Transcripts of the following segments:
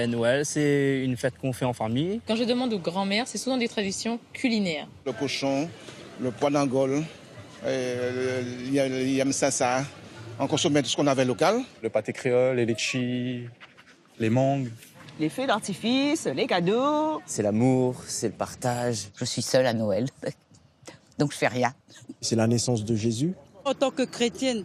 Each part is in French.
Noël, c'est une fête qu'on fait en famille. Quand je demande aux grands-mères, c'est souvent des traditions culinaires. Le cochon, le pois d'Angole, il y a le yam sasa. On consommait tout ce qu'on avait local. Le pâté créole, les litchis, les mangues. Les feux d'artifice, les cadeaux. C'est l'amour, c'est le partage. Je suis seule à Noël, donc je fais rien. C'est la naissance de Jésus. En tant que chrétienne,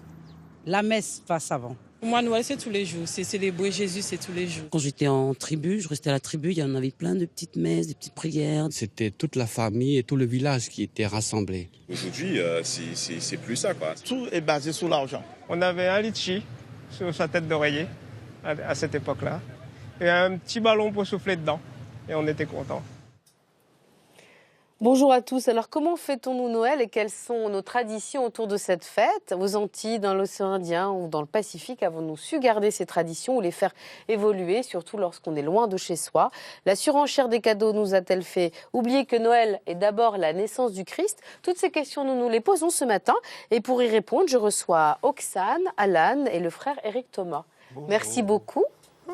la messe passe avant. Pour moi, Noël, c'est tous les jours. C'est célébrer Jésus, c'est tous les jours. Quand j'étais en tribu, je restais à la tribu, il y en avait plein de petites messes, des petites prières. C'était toute la famille et tout le village qui était rassemblé. Aujourd'hui, c'est plus ça, quoi. Tout est basé sur l'argent. On avait un litchi sur sa tête d'oreiller à cette époque-là et un petit ballon pour souffler dedans. Et on était contents. Bonjour à tous. Alors, comment fêtons-nous Noël et quelles sont nos traditions autour de cette fête ? Aux Antilles, dans l'océan Indien ou dans le Pacifique, avons-nous su garder ces traditions ou les faire évoluer, surtout lorsqu'on est loin de chez soi ? La surenchère des cadeaux nous a-t-elle fait oublier que Noël est d'abord la naissance du Christ ? Toutes ces questions, nous nous les posons ce matin. Et pour y répondre, je reçois Oksane, Alan et le frère Éric Thomas. Bonjour. Merci beaucoup.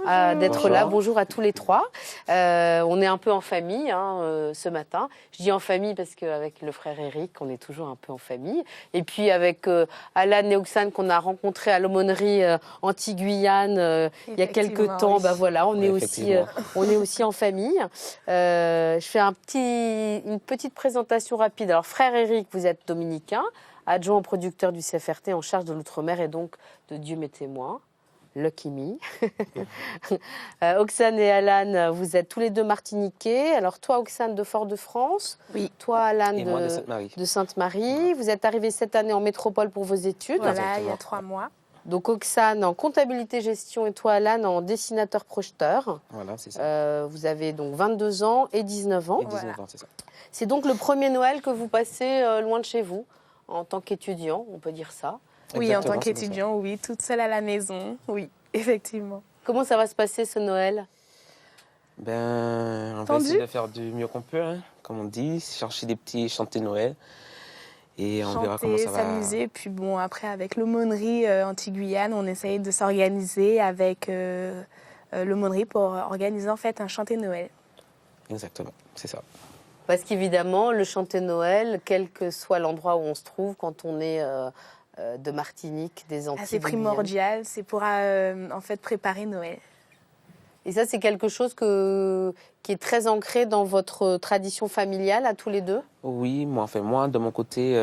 D'être là. Bonjour à tous les trois. On est un peu en famille ce matin. Je dis en famille parce qu'avec le frère Éric, on est toujours un peu en famille. Et puis avec Alan et Oksane qu'on a rencontrés à l'aumônerie anti-Guyane il y a quelques temps. Oui. Voilà, on est aussi en famille. Je fais une petite présentation rapide. Alors frère Éric, vous êtes dominicain, adjoint au producteur du CFRT en charge de l'outre-mer et donc de Dieu mes témoins. Lucky me. Oksane et Alan, vous êtes tous les deux martiniquais. Alors toi, Oksane, de Fort-de-France. Oui. Toi, Alan, moi, de Sainte-Marie. De Sainte-Marie. Vous êtes arrivés cette année en métropole pour vos études. Voilà, exactement. Il y a 3 mois. Donc Oksane en comptabilité-gestion et toi, Alan, en dessinateur-projeteur. Voilà, c'est ça. Vous avez donc 22 ans et 19 ans. Et 19 ans, c'est ça. C'est donc le premier Noël que vous passez loin de chez vous, en tant qu'étudiant, on peut dire ça. Oui, exactement, en tant qu'étudiant, oui, toute seule à la maison, oui, effectivement. Comment ça va se passer ce Noël ? On va essayer de faire du mieux qu'on peut, comme on dit, chercher des petits chanter Noël. Et on verra comment ça va. S'amuser, puis bon, après avec l'aumônerie anti-Guyane, on essaye de s'organiser avec l'aumônerie pour organiser en fait un chanter Noël. Exactement, c'est ça. Parce qu'évidemment, le chanter Noël, quel que soit l'endroit où on se trouve, quand on est de Martinique, des Antilles. C'est primordial, c'est pour en fait préparer Noël. Et ça, c'est quelque chose qui est très ancré dans votre tradition familiale à tous les deux ? Oui, moi, de mon côté,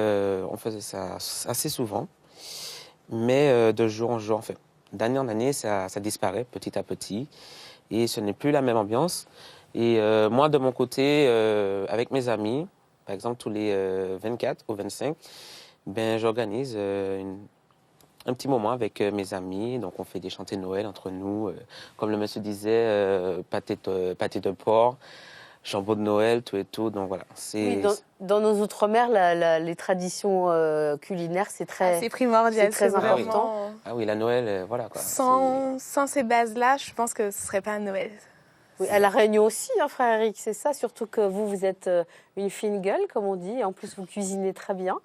on faisait ça assez souvent, mais de jour en jour, en fait. D'année en année, ça disparaît petit à petit, et ce n'est plus la même ambiance. Et moi, de mon côté, avec mes amis, par exemple, tous les 24 ou 25, j'organise un petit moment avec mes amis. Donc, on fait des chantés Noël entre nous. Comme le monsieur disait, pâté de porc, jambon de Noël, tout et tout. Donc, voilà. Oui, dans nos outre-mer, les traditions culinaires, c'est très, c'est primordial, c'est très important. Ah oui, la Noël, voilà. Quoi. Sans ces bases-là, je pense que ce ne serait pas Noël. Oui, à La Réunion aussi, frère Éric, c'est ça. Surtout que vous êtes une fine gueule, comme on dit. En plus, vous cuisinez très bien.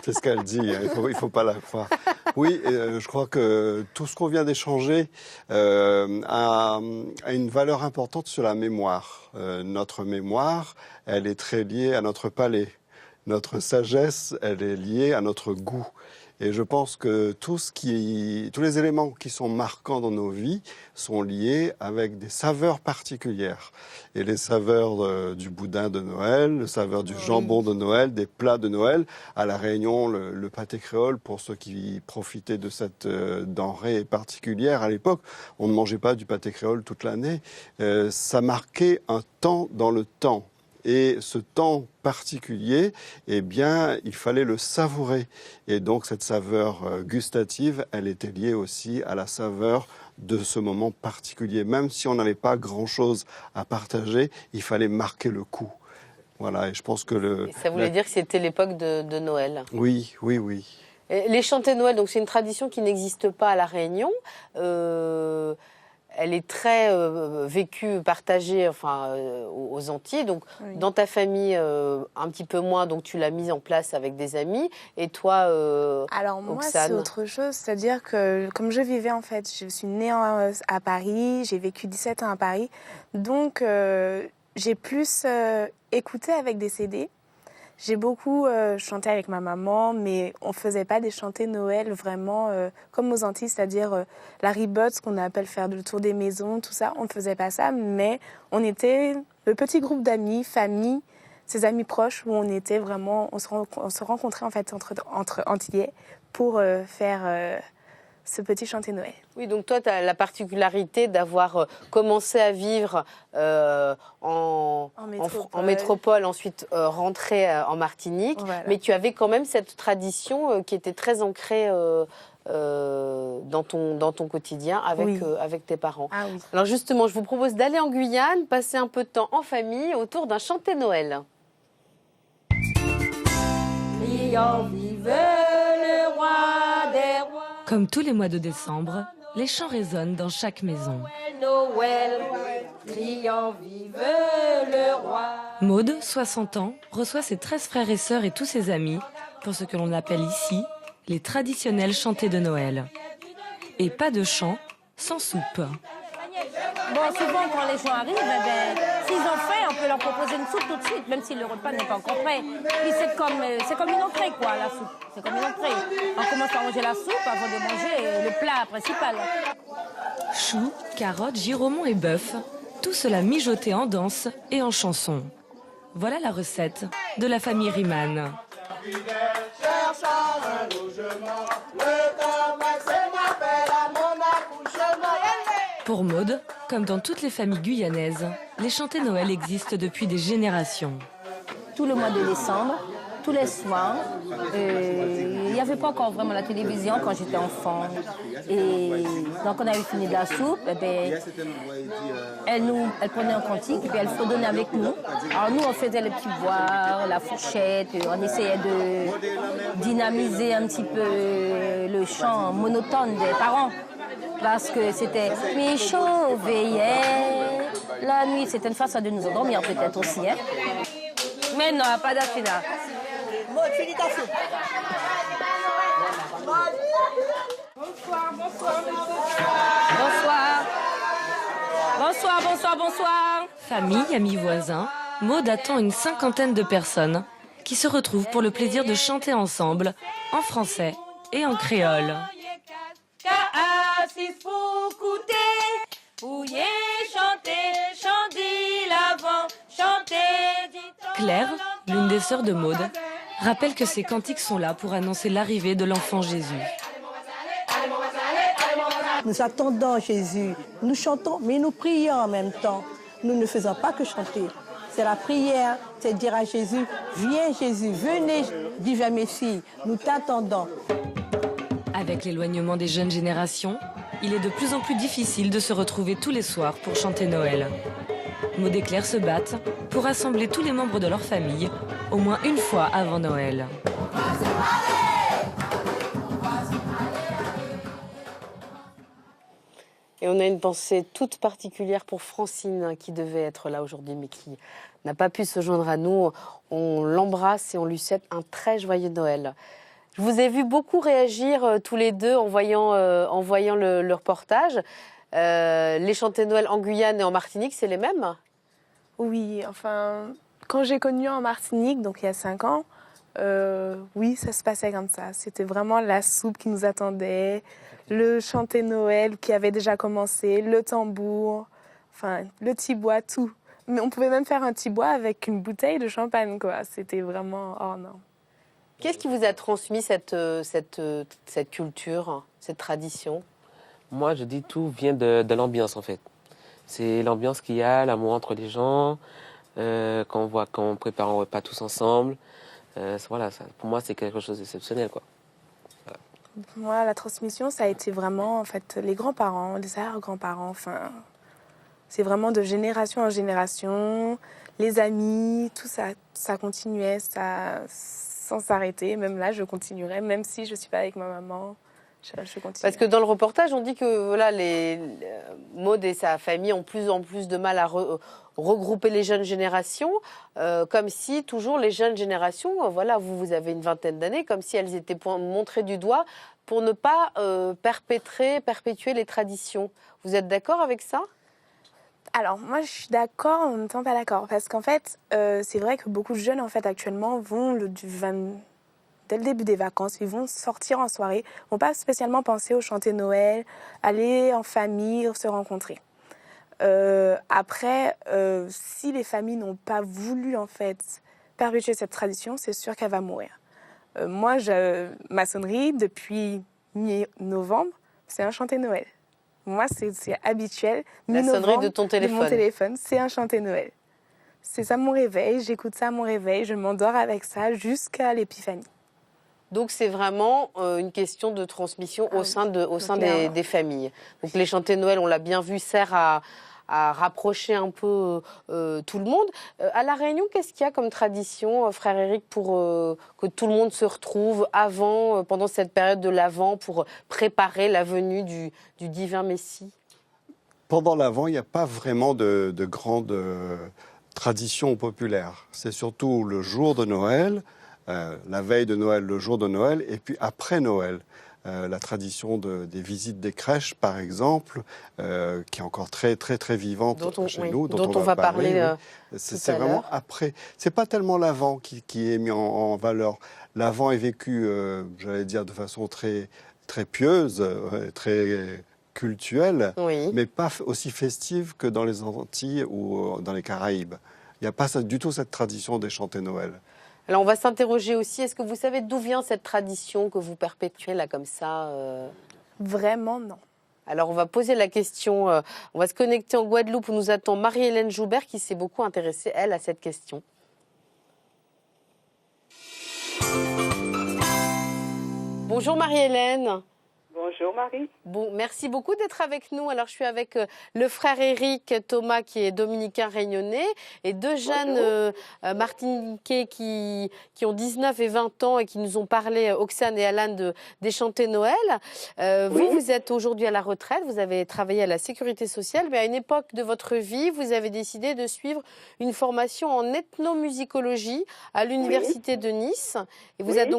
C'est ce qu'elle dit, il faut pas la croire. Oui, je crois que tout ce qu'on vient d'échanger a une valeur importante sur la mémoire. Notre mémoire, elle est très liée à notre palais. Notre sagesse, elle est liée à notre goût. Et je pense que tous les éléments qui sont marquants dans nos vies sont liés avec des saveurs particulières. Et les saveurs du boudin de Noël, les saveurs du jambon de Noël, des plats de Noël. À La Réunion, le pâté créole, pour ceux qui profitaient de cette denrée particulière à l'époque, on ne mangeait pas du pâté créole toute l'année. Ça marquait un temps dans le temps. Et ce temps particulier, il fallait le savourer. Et donc, cette saveur gustative, elle était liée aussi à la saveur de ce moment particulier. Même si on n'avait pas grand-chose à partager, il fallait marquer le coup. Voilà, et je pense que ça voulait dire que c'était l'époque de Noël. Oui. Et les chantés Noël, donc c'est une tradition qui n'existe pas à La Réunion. elle est très vécue, partagée aux Antilles. Donc, dans ta famille, un petit peu moins, donc tu l'as mise en place avec des amis. Et toi, Alors moi, Oksane, c'est autre chose. C'est-à-dire que comme je vivais, en fait, je suis née à Paris, j'ai vécu 17 ans à Paris. Donc, j'ai plus écouté avec des CD. J'ai beaucoup chanté avec ma maman, mais on ne faisait pas des chantées Noël vraiment comme aux Antilles, c'est-à-dire la ribote, ce qu'on appelle faire le tour des maisons, tout ça. On ne faisait pas ça, mais on était le petit groupe d'amis, famille, ses amis proches, où on était vraiment, on se rencontrait en fait entre Antillais pour faire ce petit chanté Noël. Oui, donc toi, tu as la particularité d'avoir commencé à vivre en métropole, ensuite rentré en Martinique. Voilà. Mais tu avais quand même cette tradition qui était très ancrée dans ton quotidien avec tes parents. Ah, oui. Alors justement, je vous propose d'aller en Guyane, passer un peu de temps en famille autour d'un chanté Noël. Riant vive le roi des rois. Comme tous les mois de décembre, les chants résonnent dans chaque maison. Noël, criant vive le roi. Maude, 60 ans, reçoit ses 13 frères et sœurs et tous ses amis pour ce que l'on appelle ici les traditionnels chantés de Noël. Et pas de chant sans soupe. Bon, souvent quand les gens arrivent, s'ils ont faim, on peut leur proposer une soupe tout de suite, même si le repas n'est pas encore prêt. Puis c'est comme une entrée, quoi, la soupe. C'est comme une entrée. On commence par manger la soupe avant de manger le plat principal. Choux, carottes, giromons et bœuf, tout cela mijoté en danse et en chanson. Voilà la recette de la famille Riemann. Pour Maude, comme dans toutes les familles guyanaises, les chantés Noël existent depuis des générations. Tout le mois de décembre, tous les soirs, il n'y avait pas encore vraiment la télévision quand j'étais enfant. Et donc on avait fini de la soupe, elle prenait un cantique et puis elle fredonnait avec nous. Alors nous on faisait les petits boires, la fourchette, on essayait de dynamiser un petit peu le chant monotone des parents. Parce que c'était Michaud veillait la nuit. C'était une façon de nous endormir peut-être aussi. Hein. Mais non, pas d'affinage. Bonsoir, bonsoir. Bonsoir, bonsoir, bonsoir. Famille, amis, voisins, Maude attend une 50aine de personnes qui se retrouvent pour le plaisir de chanter ensemble en français et en créole. Claire, l'une des sœurs de Maude, rappelle que ces cantiques sont là pour annoncer l'arrivée de l'enfant Jésus. Nous attendons Jésus, nous chantons, mais nous prions en même temps. Nous ne faisons pas que chanter. C'est la prière, c'est dire à Jésus, viens Jésus, venez, divin Messie, nous t'attendons. Avec l'éloignement des jeunes générations, il est de plus en plus difficile de se retrouver tous les soirs pour chanter Noël. Maude et Claire se battent pour rassembler tous les membres de leur famille au moins une fois avant Noël. Et on a une pensée toute particulière pour Francine qui devait être là aujourd'hui mais qui n'a pas pu se joindre à nous. On l'embrasse et on lui souhaite un très joyeux Noël. Je vous ai vu beaucoup réagir tous les deux en voyant le reportage. Les chantés Noël en Guyane et en Martinique, c'est les mêmes ? Oui, enfin, quand j'ai connu en Martinique, donc il y a 5 ans, oui, ça se passait comme ça. C'était vraiment la soupe qui nous attendait, le chanté Noël qui avait déjà commencé, le tambour, enfin, le tibois, tout. Mais on pouvait même faire un tibois avec une bouteille de champagne, quoi. C'était vraiment... Oh non. Qu'est-ce qui vous a transmis cette culture, cette tradition ? Moi, je dis tout vient de l'ambiance, en fait. C'est l'ambiance qu'il y a, l'amour entre les gens, quand on prépare un repas tous ensemble. Voilà, pour moi, c'est quelque chose d'exceptionnel, quoi. Voilà. Moi, la transmission, ça a été vraiment, en fait, les grands-parents, les arrière-grands-parents, enfin... C'est vraiment de génération en génération, les amis, tout ça, ça continuait, ça, sans s'arrêter. Même là, je continuerai, même si je ne suis pas avec ma maman. je continue. Parce que dans le reportage, on dit que voilà, Maud et sa famille ont plus en plus de mal à regrouper les jeunes générations, comme si toujours les jeunes générations, voilà, vous avez une vingtaine d'années, comme si elles étaient montrées du doigt pour ne pas perpétuer les traditions. Vous êtes d'accord avec ça ? Alors, moi, je suis d'accord, en même temps pas d'accord. Parce qu'en fait, c'est vrai que beaucoup de jeunes, en fait, actuellement, vont dès le début des vacances, ils vont sortir en soirée, ils vont pas spécialement penser au chanter Noël, aller en famille, se rencontrer. Après, si les familles n'ont pas voulu, en fait, perpétuer cette tradition, c'est sûr qu'elle va mourir. Moi, maçonnerie, depuis mi-novembre, c'est un chanter Noël. Moi, c'est habituel. La sonnerie de ton téléphone. De mon téléphone, c'est un chanter Noël. C'est ça mon réveil, j'écoute ça à mon réveil, je m'endors avec ça jusqu'à l'épiphanie. Donc c'est vraiment une question de transmission au sein des familles. Donc les chanter Noël, on l'a bien vu, sert à rapprocher un peu tout le monde. À La Réunion, qu'est-ce qu'il y a comme tradition, frère Éric, pour que tout le monde se retrouve pendant cette période de l'Avent, pour préparer la venue du divin Messie ? Pendant l'Avent, il n'y a pas vraiment de grandes traditions populaires. C'est surtout le jour de Noël, la veille de Noël, le jour de Noël, et puis après Noël. La tradition des visites des crèches, par exemple, qui est encore très, très, très vivante chez nous. Dont on va parler c'est vraiment après. C'est pas tellement l'Avent qui est mis en valeur. L'Avent est vécu, j'allais dire, de façon très, très pieuse, très cultuelle, mais pas aussi festive que dans les Antilles ou dans les Caraïbes. Il n'y a pas du tout cette tradition des chanter Noël. Alors, on va s'interroger aussi, est-ce que vous savez d'où vient cette tradition que vous perpétuez là comme ça Vraiment, non. Alors, on va poser la question, on va se connecter en Guadeloupe où nous attend Marie-Hélène Joubert qui s'est beaucoup intéressée, elle, à cette question. Bonjour Marie-Hélène. Bonjour Marie. Bon, merci beaucoup d'être avec nous. Alors, je suis avec le frère Éric Thomas qui est dominicain réunionnais et deux jeunes martiniquais qui ont 19 et 20 ans et qui nous ont parlé, Oxane et Alan, des chanter Noël. Vous êtes aujourd'hui à la retraite, vous avez travaillé à la sécurité sociale, mais à une époque de votre vie, vous avez décidé de suivre une formation en ethnomusicologie à l'université de Nice. Et vous avez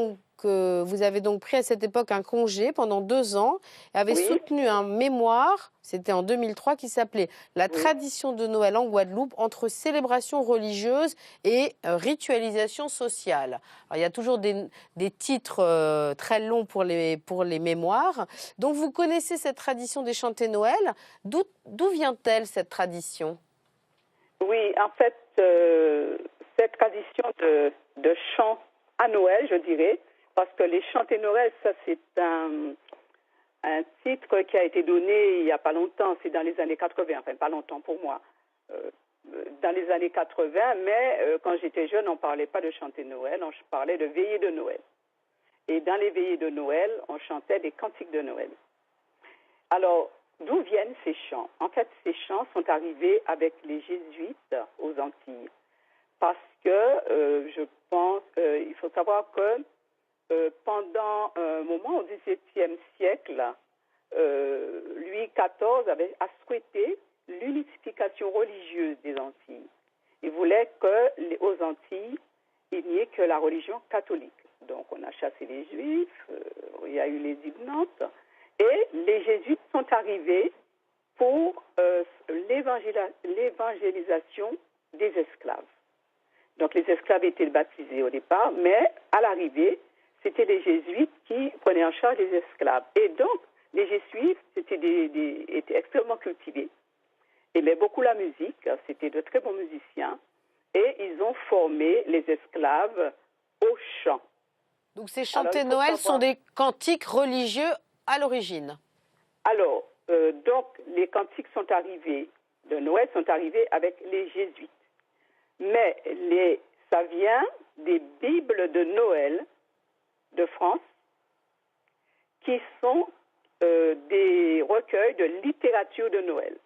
donc pris à cette époque un congé pendant 2 ans et avez soutenu un mémoire, c'était en 2003, qui s'appelait « La tradition de Noël en Guadeloupe entre célébration religieuse et ritualisation sociale ». Alors, il y a toujours des titres très longs pour les mémoires. Donc vous connaissez cette tradition des chanter Noël. D'où vient-elle cette tradition ? Oui, en fait, cette tradition de chant à Noël, je dirais, parce que les chanter Noël, ça c'est un titre qui a été donné il n'y a pas longtemps, c'est dans les années 80, enfin pas longtemps pour moi, dans les années 80, mais quand j'étais jeune, on ne parlait pas de chanter Noël, on parlait de veillée de Noël. Et dans les veillées de Noël, on chantait des cantiques de Noël. Alors, d'où viennent ces chants ? En fait, ces chants sont arrivés avec les jésuites aux Antilles. Parce que, je pense, il faut savoir que pendant un moment, au XVIIe siècle, Louis XIV a souhaité l'unification religieuse des Antilles. Il voulait qu'aux Antilles, il n'y ait que la religion catholique. Donc, on a chassé les Juifs, il y a eu les Huguenots, et les Jésuites sont arrivés pour l'évangélisation des esclaves. Donc, les esclaves étaient baptisés au départ, mais à l'arrivée, c'était les jésuites qui prenaient en charge les esclaves. Et donc, les jésuites étaient extrêmement cultivés, aimaient beaucoup la musique, c'était de très bons musiciens, et ils ont formé les esclaves au chant. Donc, ces chanter Noël sont des cantiques religieux à l'origine. Alors, donc, les cantiques sont arrivés, de Noël sont arrivés avec les jésuites. Mais ça vient des Bibles de Noël de France, qui sont des recueils de littérature de Noël.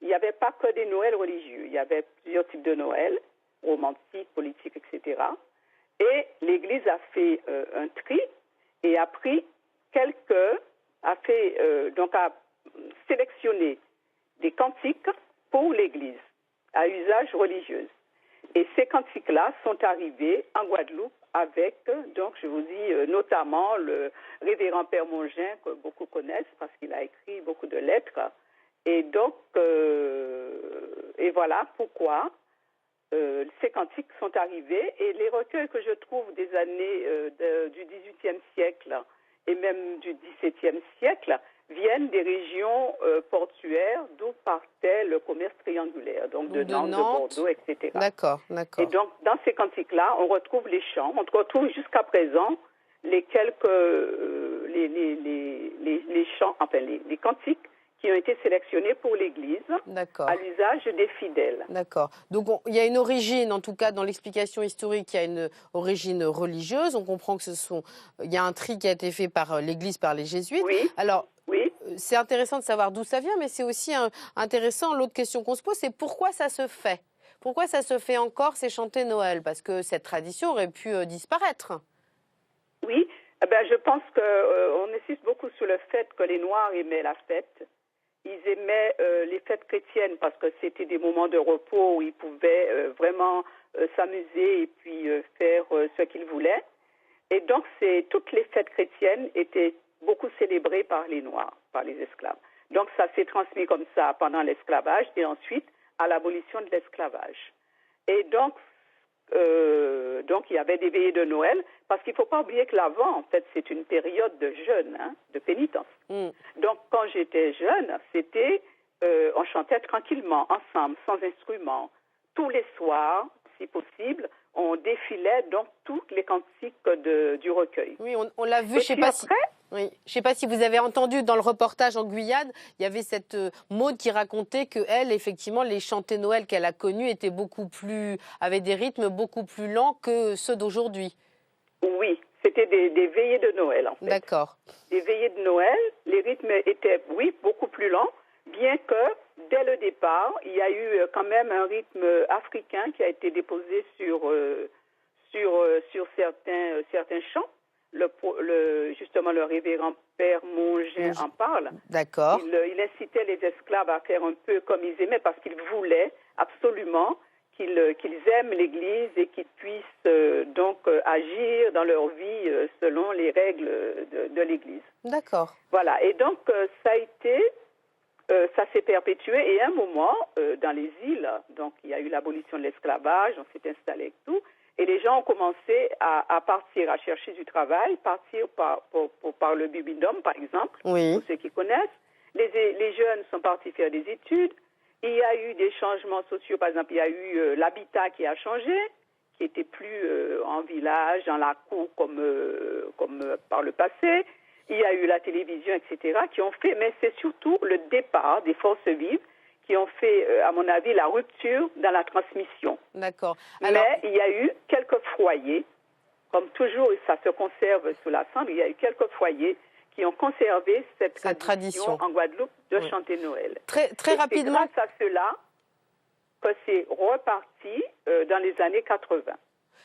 Il n'y avait pas que des Noëls religieux, il y avait plusieurs types de Noël, romantiques, politiques, etc. Et l'Église a fait un tri et a pris quelques a sélectionné des cantiques pour l'Église à usage religieux. Et ces cantiques-là sont arrivés en Guadeloupe avec, donc je vous dis, notamment le révérend Père Mongin, que beaucoup connaissent parce qu'il a écrit beaucoup de lettres. Et donc, et voilà pourquoi ces cantiques sont arrivés. Et les recueils que je trouve des années du XVIIIe siècle et même du XVIIe siècle viennent des régions portuaires d'où partait le commerce triangulaire, donc de Nantes, de Bordeaux, etc. D'accord. Et donc, dans ces cantiques-là, on retrouve les chants, on retrouve jusqu'à présent les quelques les chants, enfin les cantiques qui ont été sélectionnés pour l'Église à l'usage des fidèles. D'accord. Donc il y a une origine, en tout cas dans l'explication historique, il y a une origine religieuse. On comprend que il y a un tri qui a été fait par l'Église, par les jésuites. Oui. Alors, oui. C'est intéressant de savoir d'où ça vient, mais c'est aussi intéressant, l'autre question qu'on se pose, c'est pourquoi ça se fait ? Pourquoi ça se fait encore, ces chanter Noël ? Parce que cette tradition aurait pu disparaître. Oui, je pense qu'on insiste beaucoup sur le fait que les Noirs aimaient la fête. Ils aimaient les fêtes chrétiennes parce que c'était des moments de repos où ils pouvaient vraiment s'amuser et puis faire ce qu'ils voulaient. Et donc, toutes les fêtes chrétiennes étaient beaucoup célébrées par les Noirs, par les esclaves. Donc, ça s'est transmis comme ça pendant l'esclavage et ensuite à l'abolition de l'esclavage. Et donc, il y avait des veillées de Noël, parce qu'il ne faut pas oublier que l'Avent, en fait, c'est une période de jeûne, de pénitence. Donc, quand j'étais jeune, on chantait tranquillement, ensemble, sans instrument. Tous les soirs, si possible, on défilait donc toutes les cantiques du recueil. Oui, on l'a vu, je ne sais pas si vous avez entendu dans le reportage en Guyane, il y avait cette Maud qui racontait qu'elle, effectivement, les chantés Noël qu'elle a connus avaient des rythmes beaucoup plus lents que ceux d'aujourd'hui. Oui, c'était des veillées de Noël, en fait. D'accord. Des veillées de Noël, les rythmes étaient, beaucoup plus lents, bien que, dès le départ, il y a eu quand même un rythme africain qui a été déposé sur certains chants. Justement, le révérend Père Mongin en parle. D'accord. Il incitait les esclaves à faire un peu comme ils aimaient parce qu'ils voulaient absolument qu'ils aiment l'Église et qu'ils puissent donc agir dans leur vie selon les règles de l'Église. D'accord. Voilà. Et donc, ça s'est perpétué et à un moment, dans les îles, donc il y a eu l'abolition de l'esclavage, on s'est installé et tout. Et les gens ont commencé à partir, à chercher du travail, partir par le Bubidum, par exemple, pour ceux qui connaissent. Les jeunes sont partis faire des études. Il y a eu des changements sociaux, par exemple, il y a eu l'habitat qui a changé, qui était plus en village, dans la cour comme par le passé. Il y a eu la télévision, etc., qui ont fait, mais c'est surtout le départ des forces vives qui ont fait, à mon avis, la rupture dans la transmission. D'accord. Mais il y a eu quelques foyers, comme toujours, et ça se conserve sous la cendre, il y a eu quelques foyers qui ont conservé cette tradition en Guadeloupe de chanter Noël. Très rapidement. C'est grâce à cela que c'est reparti dans les années 80.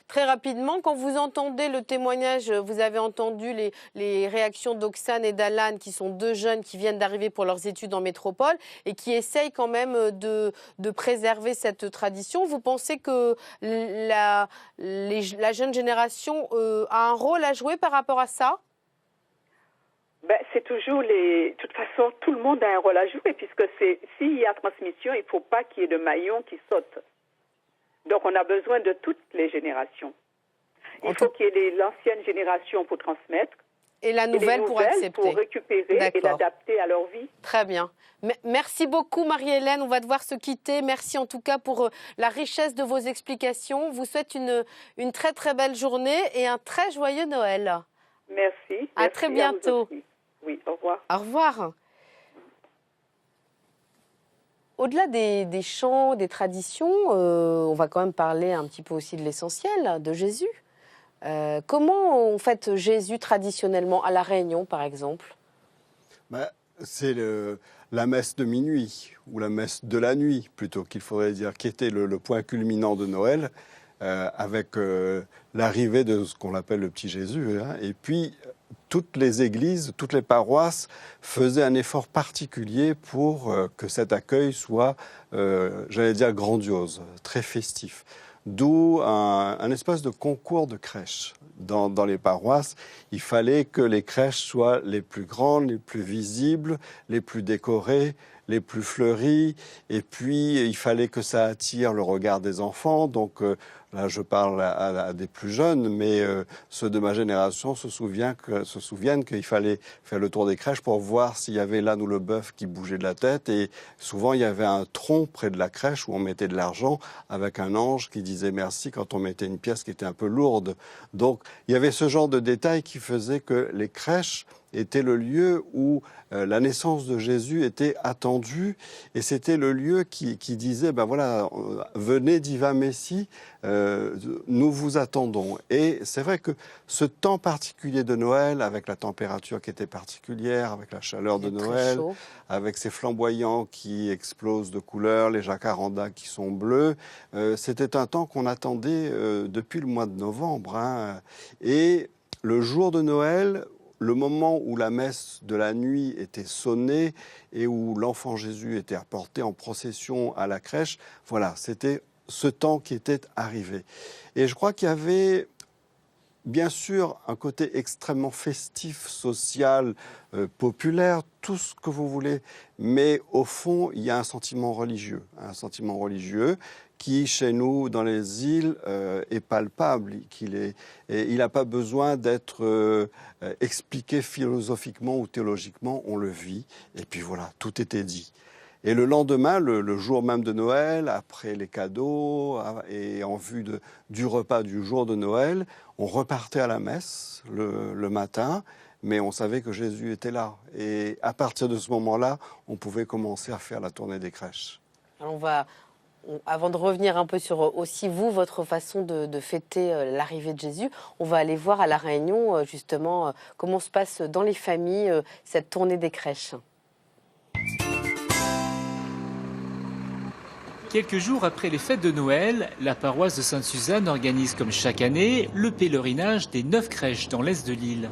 Très rapidement, quand vous entendez le témoignage, vous avez entendu les réactions d'Oxane et d'Alan, qui sont deux jeunes qui viennent d'arriver pour leurs études en métropole et qui essayent quand même de préserver cette tradition. Vous pensez que la jeune génération a un rôle à jouer par rapport à ça ? C'est toujours de toute façon, tout le monde a un rôle à jouer, puisque s'il y a transmission, il ne faut pas qu'il y ait de maillon qui saute. Donc, on a besoin de toutes les générations. Il faut qu'il y ait l'ancienne génération pour transmettre. Et la nouvelle pour accepter. Pour récupérer et l'adapter à leur vie. Très bien. Merci beaucoup, Marie-Hélène. On va devoir se quitter. Merci en tout cas pour la richesse de vos explications. Je vous souhaite une très, très belle journée et un très joyeux Noël. Merci. À très bientôt. Oui, au revoir. Au revoir. Au-delà des chants, des traditions, on va quand même parler un petit peu aussi de l'essentiel, de Jésus. Comment on fête Jésus traditionnellement à La Réunion, par exemple ? C'est la messe de minuit, ou la messe de la nuit, plutôt qu'il faudrait dire, qui était le point culminant de Noël, avec l'arrivée de ce qu'on appelle le petit Jésus. Et puis, toutes les églises, toutes les paroisses faisaient un effort particulier pour que cet accueil soit, j'allais dire, grandiose, très festif. D'où un espace de concours de crèches. Dans les paroisses, il fallait que les crèches soient les plus grandes, les plus visibles, les plus décorées, les plus fleuries. Et puis, il fallait que ça attire le regard des enfants. Donc, là, je parle à des plus jeunes, mais ceux de ma génération se souviennent qu'il fallait faire le tour des crèches pour voir s'il y avait l'âne ou le bœuf qui bougeait de la tête. Et souvent, il y avait un tronc près de la crèche où on mettait de l'argent avec un ange qui disait merci quand on mettait une pièce qui était un peu lourde. Donc, il y avait ce genre de détails qui faisait que les crèches était le lieu où la naissance de Jésus était attendue, et c'était le lieu qui disait, ben voilà, venez diva Messie, nous vous attendons. Et c'est vrai que ce temps particulier de Noël, avec la température qui était particulière, avec la chaleur de Noël, avec ces flamboyants qui explosent de couleurs, les jacarandas qui sont bleus, c'était un temps qu'on attendait depuis le mois de novembre. Hein. Et le jour de Noël, le moment où la messe de la nuit était sonnée et où l'enfant Jésus était apporté en procession à la crèche, voilà, c'était ce temps qui était arrivé. Et je crois qu'il y avait bien sûr un côté extrêmement festif, social, populaire, tout ce que vous voulez, mais au fond, il y a un sentiment religieux qui, chez nous, dans les îles, est palpable, il n'a pas besoin d'être expliqué philosophiquement ou théologiquement, on le vit, et puis voilà, tout était dit. Et le lendemain, le jour même de Noël, après les cadeaux et en vue du repas du jour de Noël, on repartait à la messe le matin, mais on savait que Jésus était là. Et à partir de ce moment-là, on pouvait commencer à faire la tournée des crèches. Alors avant de revenir un peu sur aussi vous, votre façon de fêter l'arrivée de Jésus, on va aller voir à La Réunion justement comment se passe dans les familles cette tournée des crèches. Quelques jours après les fêtes de Noël, la paroisse de Sainte-Suzanne organise comme chaque année le pèlerinage des 9 crèches dans l'est de l'île.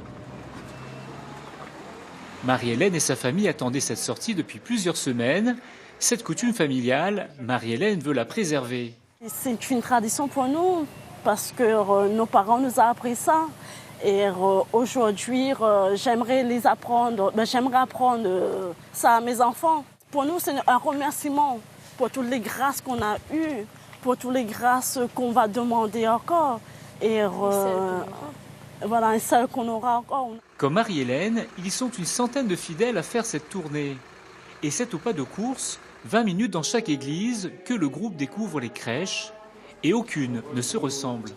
Marie-Hélène et sa famille attendaient cette sortie depuis plusieurs semaines. Cette coutume familiale, Marie-Hélène veut la préserver. C'est une tradition pour nous parce que nos parents nous ont appris ça. Et aujourd'hui, j'aimerais apprendre ça à mes enfants. Pour nous, c'est un remerciement pour toutes les grâces qu'on a eues, pour toutes les grâces qu'on va demander encore. Et celles qu'on aura encore. Comme Marie-Hélène, ils sont une centaine de fidèles à faire cette tournée. Et c'est au pas de course, 20 minutes dans chaque église, que le groupe découvre les crèches, et aucune ne se ressemble.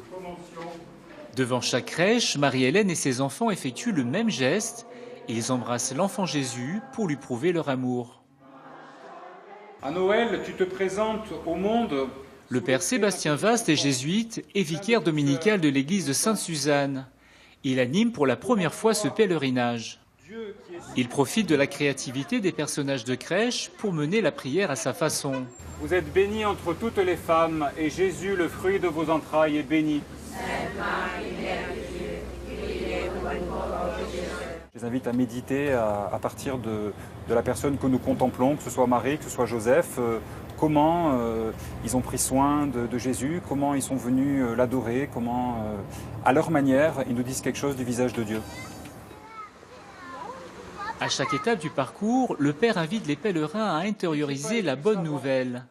Devant chaque crèche, Marie-Hélène et ses enfants effectuent le même geste, et ils embrassent l'enfant Jésus pour lui prouver leur amour. À Noël, tu te présentes au monde. Le père Sébastien Vaste est jésuite et vicaire dominical de l'église de Sainte-Suzanne. Il anime pour la première fois ce pèlerinage. Il profite de la créativité des personnages de crèche pour mener la prière à sa façon. Vous êtes bénie entre toutes les femmes, et Jésus, le fruit de vos entrailles, est béni. Je les invite à méditer à partir de la personne que nous contemplons, que ce soit Marie, que ce soit Joseph, comment ils ont pris soin de Jésus, comment ils sont venus l'adorer, comment, à leur manière, ils nous disent quelque chose du visage de Dieu. À chaque étape du parcours, le Père invite les pèlerins à intérioriser la bonne nouvelle.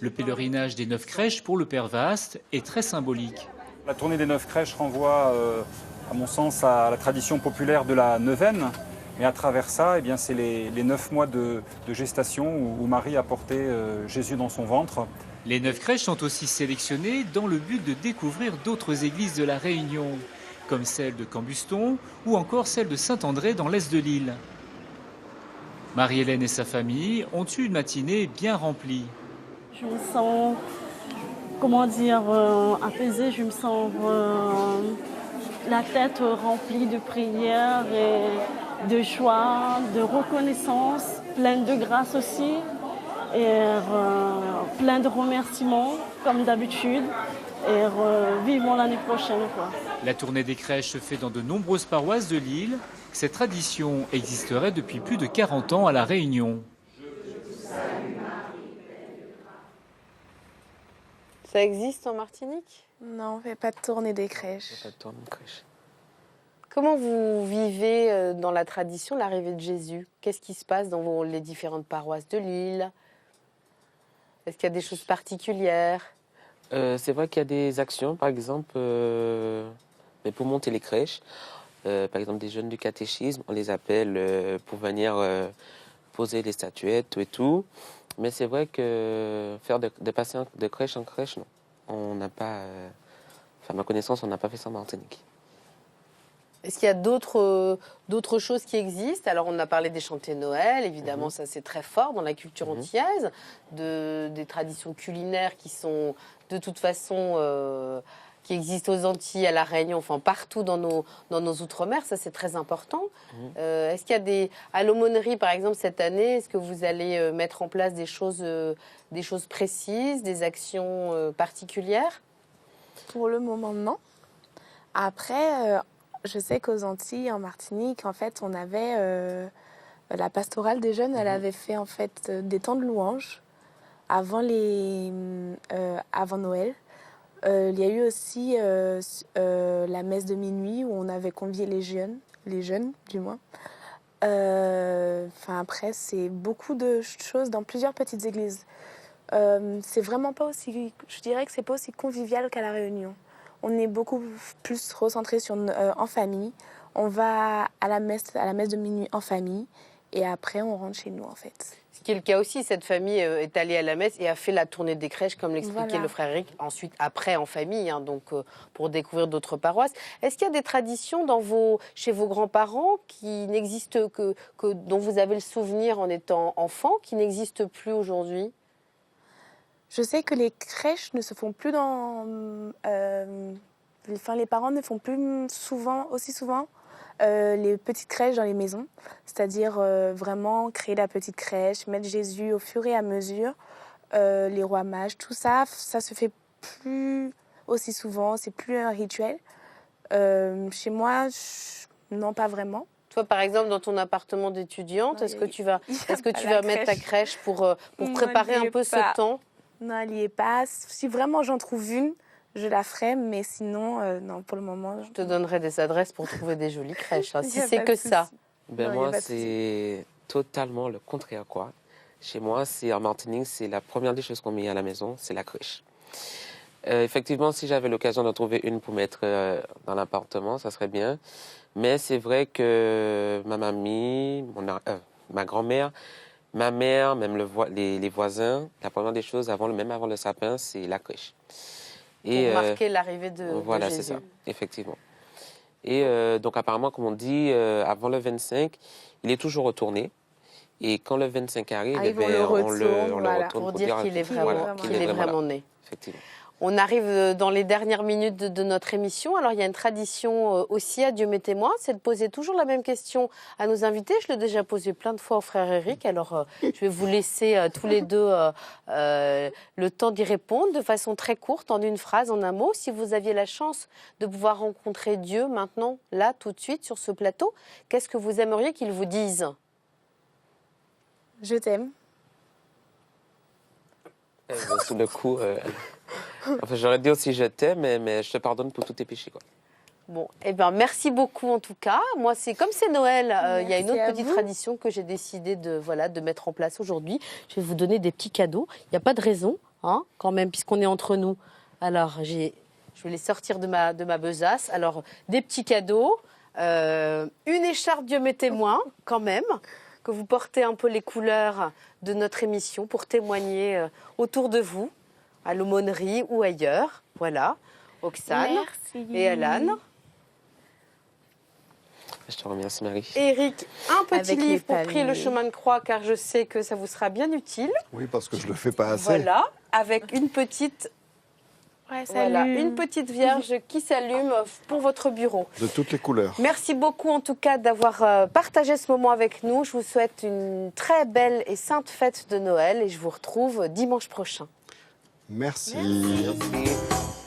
Le pèlerinage des 9 crèches pour le Père Vaste est très symbolique. La tournée des 9 crèches renvoie, à mon sens, à la tradition populaire de la neuvaine. Et à travers ça, eh bien, c'est les 9 mois de gestation où Marie a porté Jésus dans son ventre. Les 9 crèches sont aussi sélectionnées dans le but de découvrir d'autres églises de la Réunion, comme celle de Cambuston ou encore celle de Saint-André dans l'est de l'île. Marie-Hélène et sa famille ont eu une matinée bien remplie. Je me sens, apaisée, je me sens la tête remplie de prières et de joie, de reconnaissance, pleine de grâce aussi. Et plein de remerciements, comme d'habitude. Et vivons l'année prochaine, quoi. La tournée des crèches se fait dans de nombreuses paroisses de l'île. Cette tradition existerait depuis plus de 40 ans à La Réunion. Ça existe en Martinique? Non, on ne fait pas de tournée des crèches. Pas de tournée des crèches. Comment vous vivez dans la tradition l'arrivée de Jésus? Qu'est-ce qui se passe dans les différentes paroisses de l'île? Est-ce qu'il y a des choses particulières? C'est vrai qu'il y a des actions, par exemple, mais pour monter les crèches. Par exemple, des jeunes du catéchisme, on les appelle pour venir poser les statuettes et tout. Mais c'est vrai que faire de passer de crèche en crèche, non. On n'a pas, à ma connaissance, on n'a pas fait ça en Martinique. Est-ce qu'il y a d'autres choses qui existent? Alors, on a parlé des chantés Noël, évidemment, ça c'est très fort dans la culture antillaise, des traditions culinaires qui sont de toute façon qui existent aux Antilles, à La Réunion, enfin partout dans nos outre-mer, ça c'est très important. Est-ce qu'il y a à l'aumônerie, par exemple, cette année, est-ce que vous allez mettre en place des choses précises, des actions particulières? Pour le moment, non. Après, je sais qu'aux Antilles, en Martinique, en fait, on avait la pastorale des jeunes, elle avait fait en fait des temps de louange avant Noël. Il y a eu aussi la messe de minuit où on avait convié les jeunes du moins. Après, c'est beaucoup de choses dans plusieurs petites églises. C'est vraiment pas aussi, je dirais que c'est pas aussi convivial qu'à La Réunion. On est beaucoup plus recentré en famille. On va à la messe de minuit en famille et après on rentre chez nous en fait. Ce qui est le cas aussi, cette famille est allée à la messe et a fait la tournée des crèches, comme l'expliquait le frère Eric, ensuite après en famille, donc pour découvrir d'autres paroisses. Est-ce qu'il y a des traditions chez vos grands-parents qui n'existent dont vous avez le souvenir en étant enfant, qui n'existent plus aujourd'hui? Je sais que les crèches ne se font plus les parents ne font plus aussi souvent les petites crèches dans les maisons. C'est-à-dire vraiment créer la petite crèche, mettre Jésus au fur et à mesure, les rois mages, tout ça, ça se fait plus aussi souvent, c'est plus un rituel. Chez moi, non, pas vraiment. Toi, par exemple, dans ton appartement d'étudiante, est-ce que tu vas mettre ta crèche pour préparer un peu ce temps? Non, elle n'y est pas. Si vraiment j'en trouve une, je la ferai, mais sinon, non, pour le moment... Je te donnerai des adresses pour trouver des jolies crèches, si c'est que ça. Moi, c'est totalement le contraire, quoi. Chez moi, en Martinique, c'est la première des choses qu'on met à la maison, c'est la crèche. Effectivement, si j'avais l'occasion de trouver une pour mettre dans l'appartement, ça serait bien. Mais c'est vrai que ma mamie, ma grand-mère, ma mère, même les voisins, la première des choses, même avant le sapin, c'est la crèche. Pour marquer l'arrivée de Jésus. Voilà, c'est ça, effectivement. Et donc apparemment, comme on dit, avant le 25, il est toujours retourné. Et quand le 25 arrive, on le retourne pour dire qu'il est vraiment né. Effectivement. On arrive dans les dernières minutes de notre émission. Alors, il y a une tradition aussi à Dieu m'est témoin, c'est de poser toujours la même question à nos invités. Je l'ai déjà posée plein de fois au frère Eric. Alors, je vais vous laisser tous les deux le temps d'y répondre de façon très courte, en une phrase, en un mot. Si vous aviez la chance de pouvoir rencontrer Dieu maintenant, là, tout de suite, sur ce plateau, qu'est-ce que vous aimeriez qu'il vous dise? Je t'aime. Sous le coup... Enfin, j'aurais dit aussi je t'aime, mais je te pardonne pour tous tes péchés, quoi. Bon, merci beaucoup en tout cas. Moi, comme c'est Noël, il y a une autre petite tradition que j'ai décidé de mettre en place aujourd'hui. Je vais vous donner des petits cadeaux. Il n'y a pas de raison, quand même, puisqu'on est entre nous. Alors, je vais les sortir de ma besace. Alors, des petits cadeaux, une écharpe Dieu m'est témoin, quand même, que vous portez un peu les couleurs de notre émission pour témoigner autour de vous, à l'aumônerie ou ailleurs. Voilà, Oksane et Alan. Je te remercie, Marie. Eric, un petit livre pour prier le chemin de croix, car je sais que ça vous sera bien utile. Oui, parce que je ne le fais pas assez. Voilà, avec une petite Ouais, ça Voilà, allume. une petite vierge qui s'allume pour votre bureau. De toutes les couleurs. Merci beaucoup en tout cas d'avoir partagé ce moment avec nous. Je vous souhaite une très belle et sainte fête de Noël et je vous retrouve dimanche prochain. Merci. Merci.